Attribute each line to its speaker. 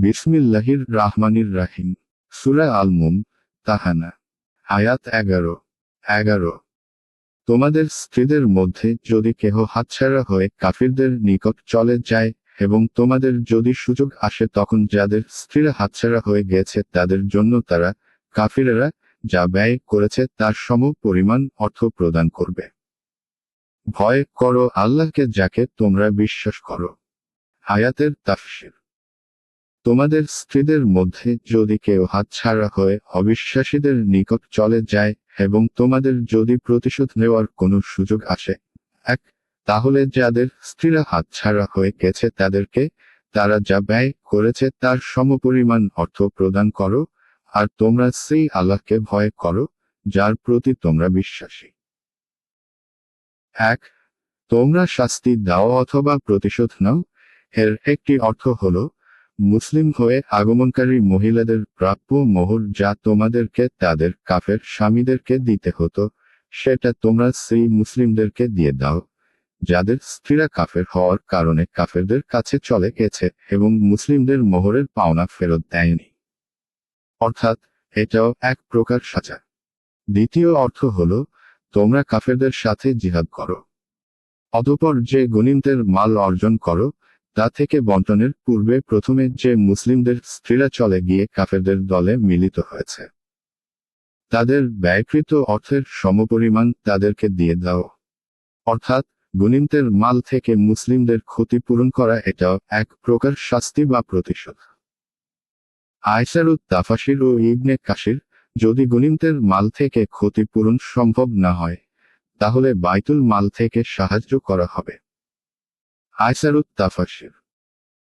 Speaker 1: বিসমিল্লাহির রাহমানির রাহিম। সূরা আল-মুমতাহানা। আয়াত 11। তোমাদের স্ত্রীদের মধ্যে যদি কেহ হাতছাড়া হয়ে কাফিরদের নিকট চলে যায়, এবং তোমাদের যদি সুযোগ আসে তখন যাদের স্ত্রীরা হাতছাড়া হয়ে গেছে তাদের জন্য তারা, কাফিরেরা, যা ব্যয় করেছে তার সম পরিমাণ অর্থ প্রদান করবে। ভয় করো আল্লাহকে যাকে তোমরা বিশ্বাস করো। আয়াতের তাফসীর। তোমাদের স্ত্রীদের মধ্যে যদি কেউ হাতছাড়া হয়ে অবিশ্বাসীদের নিকট চলে যায়, এবং তোমাদের যদি প্রতিশোধ নেওয়ার কোনো সুযোগ আসে, তাহলে যাদের স্ত্রীরা হাতছাড়া হয়ে গেছে তাদেরকে, তারা যা ব্যয় করেছে তার সমপরিমাণ অর্থ প্রদান করো, আর তোমরা সেই আল্লাহকে ভয় করো, যার প্রতি তোমরা বিশ্বাসী। তোমরা শাস্তি দাও অথবা প্রতিশোধ নাও। এর একটি অর্থ হলো, মুসলিম হয়ে আগমনকারী মহিলাদের প্রাপ্য মোহর যা তোমাদেরকে তাদের কাফের স্বামীদেরকে দিতে হতো, সেটা তোমরা সেই মুসলিমদেরকে দিয়ে দাও যাদের স্ত্রীরা কাফের হওয়ার কারণে কাফেরদের কাছে চলে গেছে এবং মুসলিমদের মোহরের পাওনা ফেরত দেয়নি। অর্থাৎ এটাও এক প্রকার সাজা। দ্বিতীয় অর্থ হলো, তোমরা কাফেরদের সাথে জিহাদ করো। অতঃপর যে গনিমতের মাল অর্জন করো, তা থেকে বন্টনের পূর্বে প্রথমে যে মুসলিমদের স্ত্রীরা চলে গিয়ে কাফেরদের দলে মিলিত হয়েছে, তাদের ব্যয়কৃত অর্থের সমপরিমাণ তাদেরকে দিয়ে দাও। অর্থাৎ গনিমতের মাল থেকে মুসলিমদের ক্ষতিপূরণ করা এটাও এক প্রকার শাস্তি বা প্রতিশোধ। আয়সারুত তাফাসির ও ইবনে কাসির, যদি গনিমতের মাল থেকে ক্ষতিপূরণ সম্ভব না হয়, তাহলে বাইতুল মাল থেকে সাহায্য করা হবে। আয়সারুত তাফাসির।